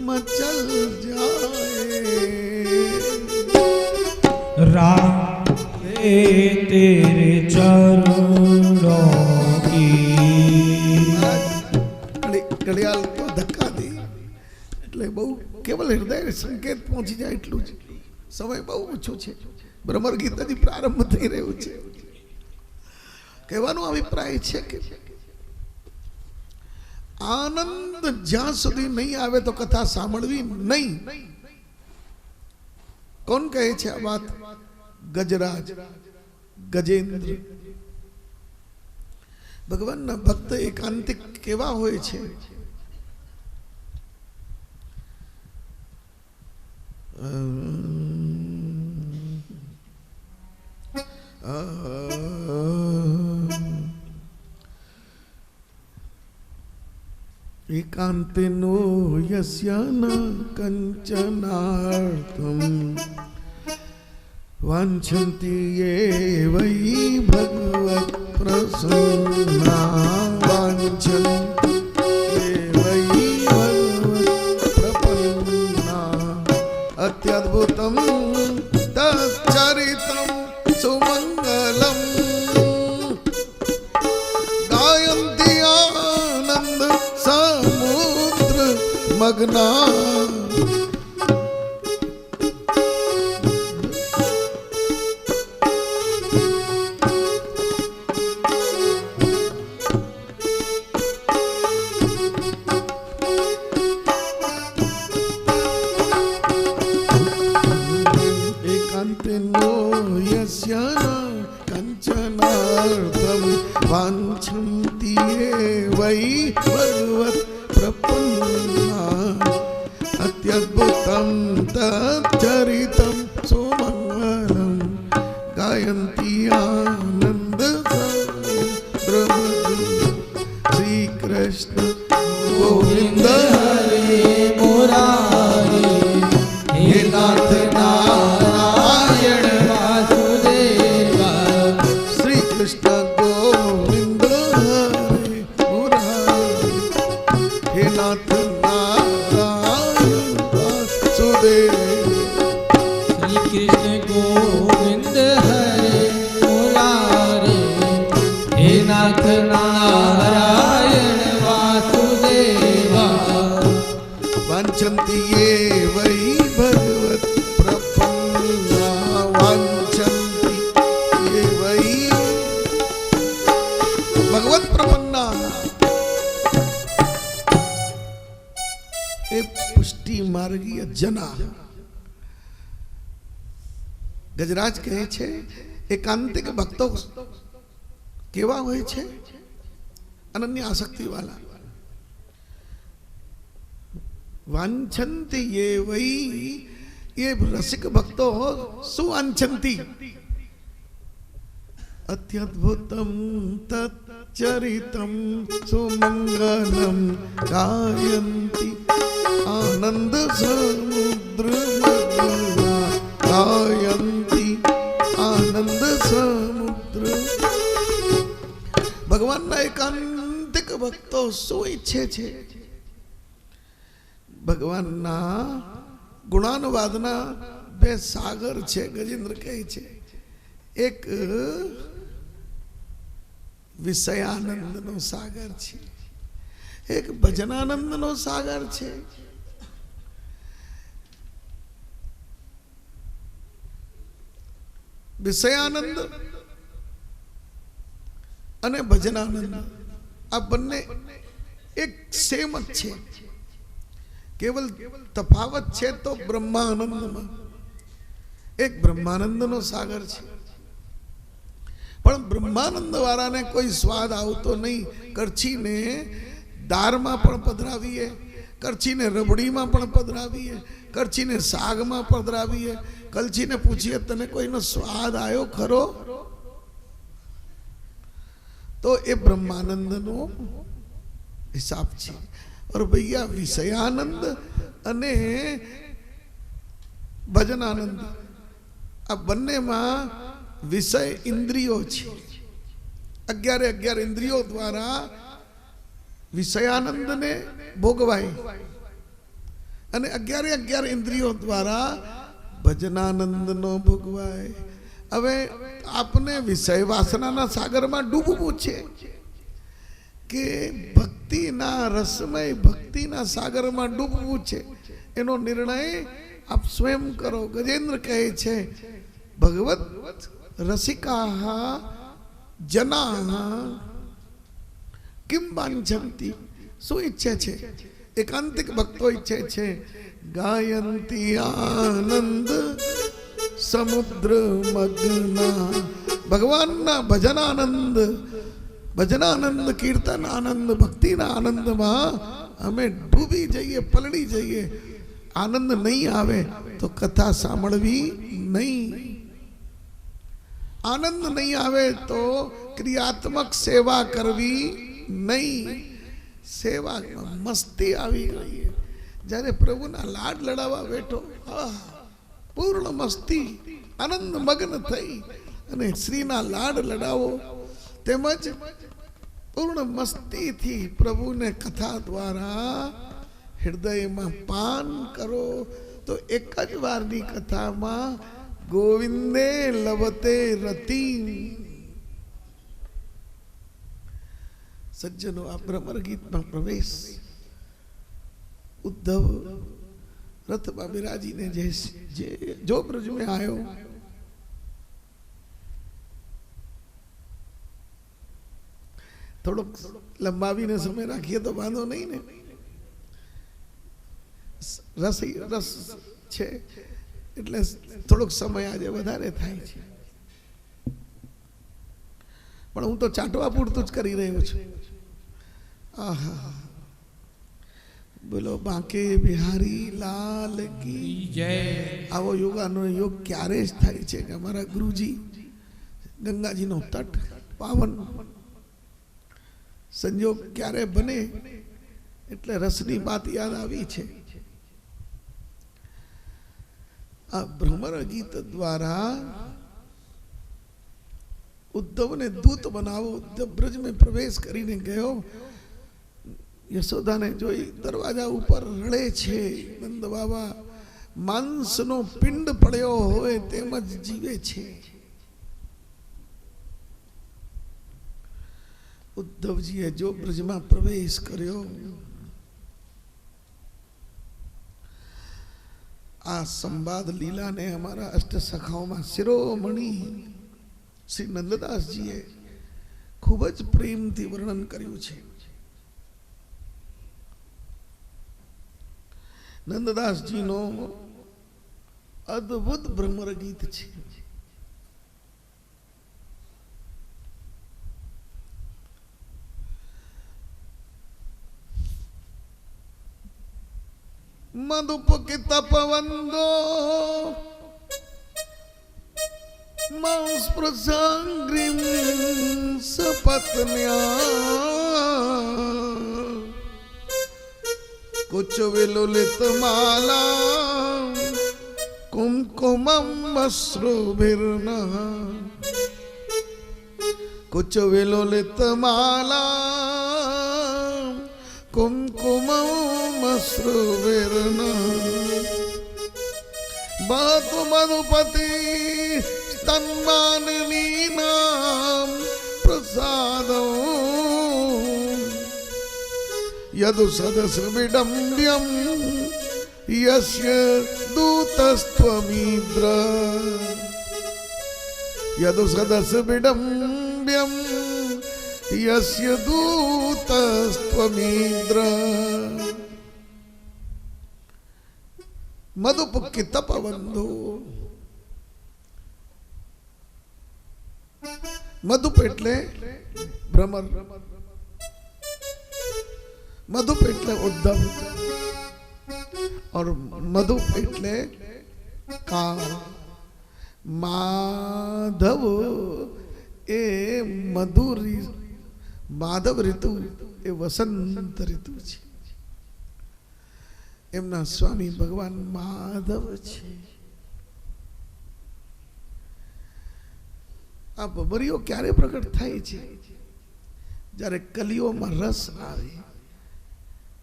मचल जाए.
राधे तेरे चरणों की.
घड़ियाल को धक्का दी એટલે બહુ કેવલ હૃદય સંકેત પહોંચી જાય એટલું જ. સમય બહુ ઓછો છે. ભ્રમર ગીત હજી પ્રારંભ થઈ રહ્યું છે. કહેવાનો અભિપ્રાય છે કે આનંદ જ્યાં સુધી નહીં આવે તો કથા સાંભળવી નહીં. કોણ કહે છે આ વાત? ગજરાજ, ગજેન્દ્ર. ભગવાનના ભક્ત એકાંતિક કેવા હોય છે? एकांतेनो यस्य न कंचनार्थम वांछन्ति ये वै भगवत् प्रसन्ना. वांछन्ति ये वै भगवत् प्रपन्ना. अत्यद्भुतं तच्चरितं सुमंगलं गायन्ति आनन्द समुद्र मग्ना. एकांतेनो यस्य न कंचनार्थम वांछन्ति ये वै भगवत् प्रपन्ना. अत्यद्भुतं तच्चरितं सुमंगलं गायन्ति आनन्द समुद्र. श्री कृष्ण गोविंद
हरे मुरारी, हे नाथ नारायण वासुदेवा.
श्री कृष्ण गोविंद हरे मुरारी, हे नाथ नारायण वासुदेवा.
श्री कृष्ण गोविंद हरे मुरारी, हे नाथ नारायण वासुदेवा.
वांछन्ति ये वै भगवत् प्रपन्ना. वांछन्ति ये वै भगवत् प्रपन्ना. ए पुष्टि मार्गीय जना ગજરાજ કહે છે એકાંતિક ભક્તો કેવા હોય છે? અનન્ય આસક્તિ વાળા. વાંછંતી ये वही ये रसिक भक्तो सुवांछंती अत्यद्भुतम तच्चरितम सुमंगलम गायन्ति आनंद समुद्र गायन्ति आनंद समुद्र. ભગવાનના એકાંતિક ભક્તો શું ઈચ્છે છે? ભગવાનના ગુણાનુવાદના બે સાગર છે. ગજેન્દ્ર કહે છે એક વિષયાનંદનો સાગર છે, એક ભજનાનંદનો સાગર છે. વિષયાનંદ અને ભજનાનંદ આ બંને એક સેમ જ છે. केवल तफावत है तो ब्रह्मानंद में. एक ब्रह्मानंद नो सागर है पण ब्रह्मानंद वाला ने कोई स्वाद आवतो नहीं. करछी ने दार में पण पधरावी है, करछी ने रबड़ी में पण पधरावी है, करछी ने साग में पधरावी है. कलछी ने पूछिए तने कोई नो स्वाद आयो खरो? तो ये ब्रह्मानंद नो हिसाब है. और भैया विषयानंद अने भजनानंद आ बन्ने में विषय इंद्रियों छे. 11 इंद्रियों द्वारा विषयानंद ने भोगवाय अने 11 इंद्रियों द्वारा भजनानंद नो भोगवाय. हवे आपने विषय वासना ना सागर में डूबवू छे के भक्ति ना रसमय भक्ति ना सागर में डूबवू छे. एनो निर्णय आप स्वयं करो. गजेंद्र कहे छे भगवत रसिका जना किम वांछन्ति शू इच्छे छे? एकांतिक भक्तो इच्छे छे गायन्ति आनंद समुद्र मग्ना. भगवान ना भजनानंद, भजनानंद, कीर्तन आनंद, भक्ति ना आनंद में हमें डूबी जाइए, पलड़ी जाइए. आनंद नहीं आवे तो कथा सांभळवी नहीं. आनंद नहीं आवे तो क्रियात्मक सेवा करवी नहीं. सेवा में मस्ती आवी गई है. જ્યારે પ્રભુના લાડ લડાવવા બેઠો પૂર્ણ મસ્તી આનંદ મગ્ન થઈ અને શ્રીના લાડ લડાવો તેમજ પૂર્ણ મસ્તી થી પ્રભુને કથા દ્વારા હૃદયમાં પાન કરો તો એક જ વારની કથામાં ગોવિંદે લવતે રતિ. સજ્જનો આ ભ્રમર ગીતમાં પ્રવેશ उद्धव रथ में बिराजी ने जो ब्रज में आयो थोड़ो लंबावी ने समय राखिए तो बांधो नहीं ने. रस छे એટલે થોડોક સમય આજે વધારે થાય છે પણ હું તો ચાટવા પૂરતું જ કરી રહ્યો છું. આહા बोलो बांके बिहारी लाल की जय. आवो योगानो योग क्यारे ज थाय छे के अमारा गुरुजी गंगाजी नो तट पावन संयोग क्यारे बने एटले रसनी बात याद आवी छे. आ भ्रमर गीत द्वारा उद्धव ने दूत बनावो. जब ब्रज में प्रवेश करीने गयो यशोदा ने जो दरवाजा ऊपर रड़े छे नंद बाबा मांस नो पिंड पड़्यो होय तेमज जीवे छे. उद्धव जी जो ब्रज में प्रवेश कर्यो आ संवाद लीला ने हमारा अष्ट सखाओं में शिरोमणि श्री नंददास जी खूब ज प्रेम थी वर्णन कर्यु छे. नंददास जी नो अद्भुत भ्रमर गीत छे. मधुप की तपवंदो मांस्पृशांग्रिम सपत्न्या कुछ विलुलित माला कुमकुमम अश्रुभिर्नः कुछ विलुलित माला कुमकुमम अश्रुभिर्नः बहुत मधुपति तन्माननी नाम प्रसादो यदु सदस विडम्ब्यम यस्य दूतस्त्वमीद्र यदु सदस विडम्ब्यम यस्य दूतस्त्वमीद्र मधुप की तपवंधु मधुप एटले भ्रमर मधुप एटले उद्धव और मधुप एटले काल माधव ए मधुरी माधव ऋतु ए वसंत ऋतु छे एमना स्वामी भगवान माधव छे आ बबरियो क्यारे प्रकट थाय छे જ્યારે કલીઓમાં રસ આવે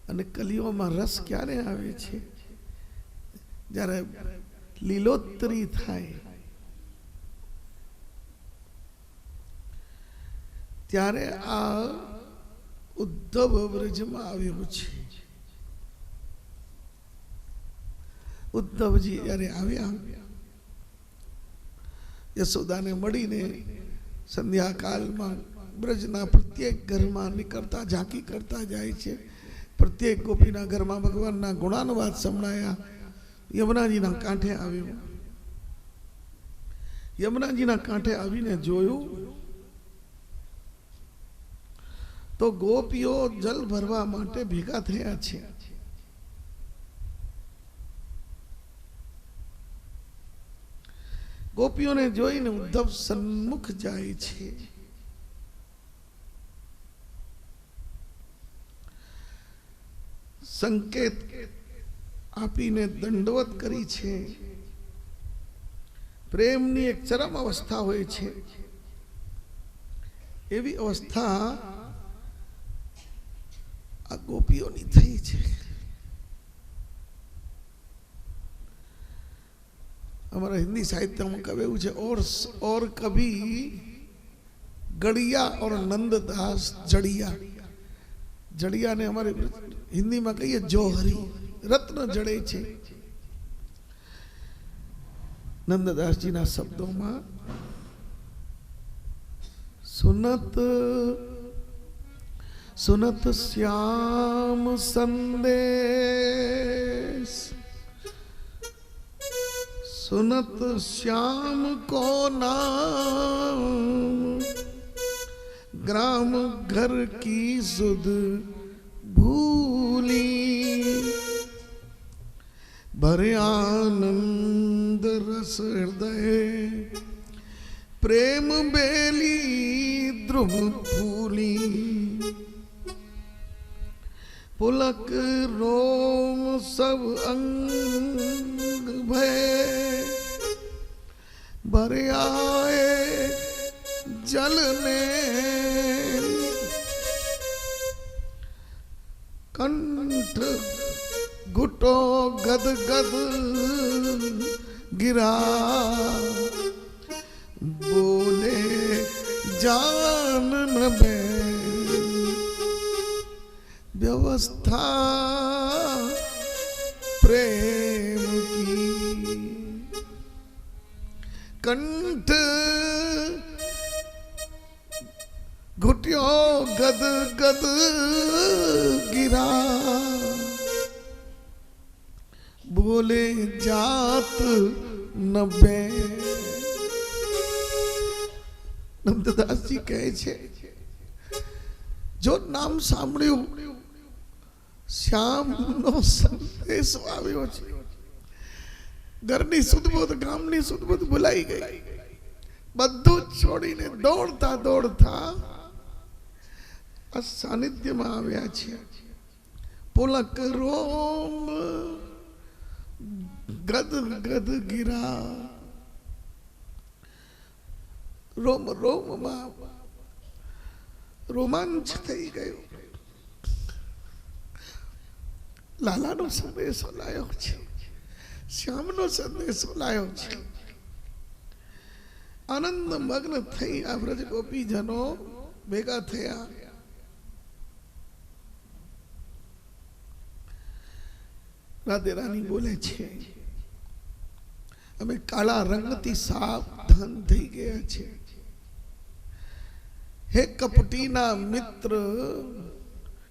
અને કલીઓમાં રસ ક્યારે આવે છે જ્યારે લીલોતરી થાય ત્યારે આ ઉદ્ધવ વ્રજમાં આવ્યો છે ઉદ્ધવજી જ્યારે આવ્યા યશોદાને મળીને સંધ્યાકાલમાં ब्रजना प्रत्येक घर में निकलता झांकी करता जाए छे प्रत्येक गोपीना घर में भगवान ना गुणानुवाद संभळाया यमुनाजी ना कांठे आव्यो यमुनाजी ना कांठे आवीने जोयो तो गोपीओ जल भरवा माटे भेगा थया छे गोपीओ ने जोईने उद्धव सन्मुख जाए छे संकेत आपीने दंडवत करी छे प्रेमनी एक चरम अवस्था होय छे एवी अवस्था आ गोपीओनी थई छे हमारा हिंदी साहित्य में कहेवुं छे और कभी गड़िया और नंददास जड़िया जड़िया ने हमारे हिंदी में कहिए जौहरी रत्न जड़े छे नंददास जी ना शब्दों में सुनत सुनत श्याम संदेश सुनत श्याम को नाम ग्राम घर की सुध भूली भरे आनंद रस हृदय प्रेम बेली द्रुम फूली पुलक रोम सब अंग भय भरे आए जलने कंठ घुटो गद गद गिरा बोले जान न में व्यवस्था प्रेम की कंठ घुटियो गद गद गिरा बोले जात नबे नंददास जी कहे छे जो नाम सांभळ्યું શ્યામનો સંદેશો આવ્યો છે. ઘરની સુધબુધ ગામની સુધબુધ ભૂલાઈ ગઈ. બધું છોડીને દોડતા દોડતા આ સાનિધ્યમાં આવ્યા છે. પુલક રોમ ગદ ગદ ગિરા. રોમ રોમમાં રોમાંચ થઈ ગયો. લાલાનો સંદેશો લાયો છે, શ્યામનો સંદેશો લાયો છે. આનંદ મગ્ન થઈ આ વ્રજ ગોપીજનો ભેગા થયા. રાધે રાની બોલે છે, અમે કાળા રંગથી સાવધાન થઈ ગયા છે. હે કપટીના મિત્ર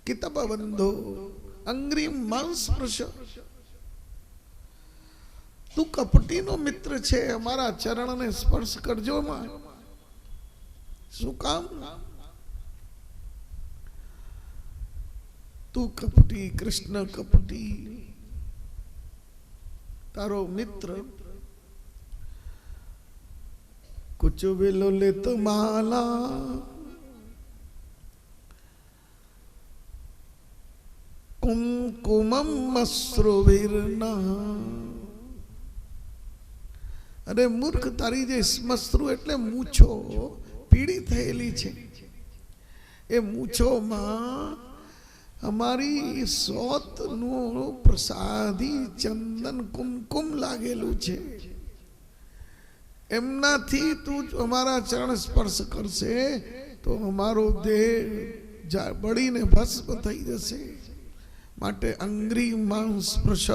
કિતબ બંધો, અંગ્રી માંસ સ્પર્શ. તું કપટીનો મિત્ર છે, અમારા ચરણને સ્પર્શ કરજો માં. શું કામ? તું કપટી, કૃષ્ણ કપટી, તારો મિત્ર. कुछ विलुलित माला कुमकुमम मश्रुभिर्ना. अरे मूर्ख, तारी जे मश्रु એટલે મૂછો પીળી થયેલી છે. એ મૂછોમાં અમારી સોતનું પ્રસાદી ચંદન કુમકુમ લાગેલું છે. એમનાથી તું અમારા ચરણ સ્પર્શ કરશે તો અમારો દેહ બળીને ભસ્મ થઈ જશે. માટે અંગ્રી માંસ સ્પર્શ.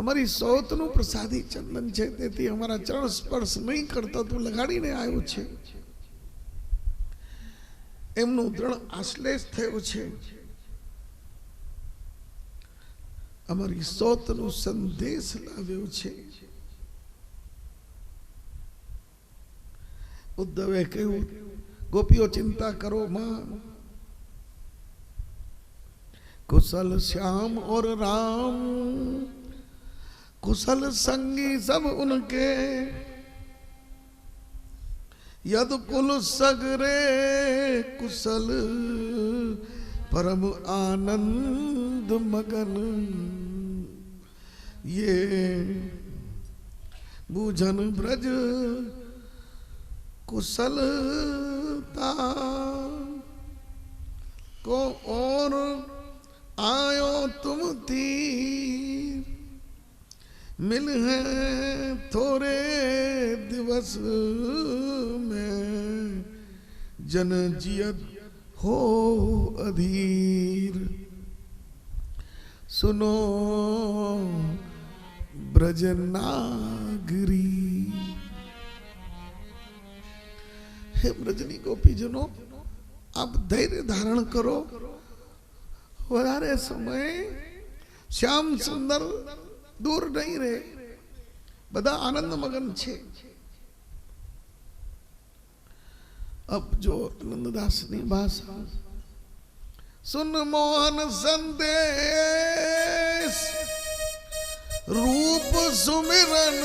અમારી સૌતનું પ્રસાદી ચંદન છે, તેથી અમારા ચરણ સ્પર્શ નહીં કરતા તું લગાડીને આવ્યો છે. એમનો દ્રઢ આશ્લેષ થયો છે. અમારી સૌતનો સંદેશ લાવ્યો છે. ઉદ્ધવે કહ્યું, ગોપીઓ ચિંતા કરો માં. कुशल श्याम और राम, कुशल संगी सब उनके, यद कुल सगरे कुशल परम आनंद मगन. ये बूझन ब्रज कुशलता को और आयो तुम तीर. मिल है थोड़े दिवस में जन जियत हो अधीर. सुनो ब्रजनागरी. हे ब्रजनी गोपीजनों, आप धैर्य धारण करो. વધારે સમય શ્યામ સુંદર दूर नहीं रहे. બધા આનંદ મગન છે. अब जो नंददासनी भाषा सुन मोहन संदेश रूप सुमिरन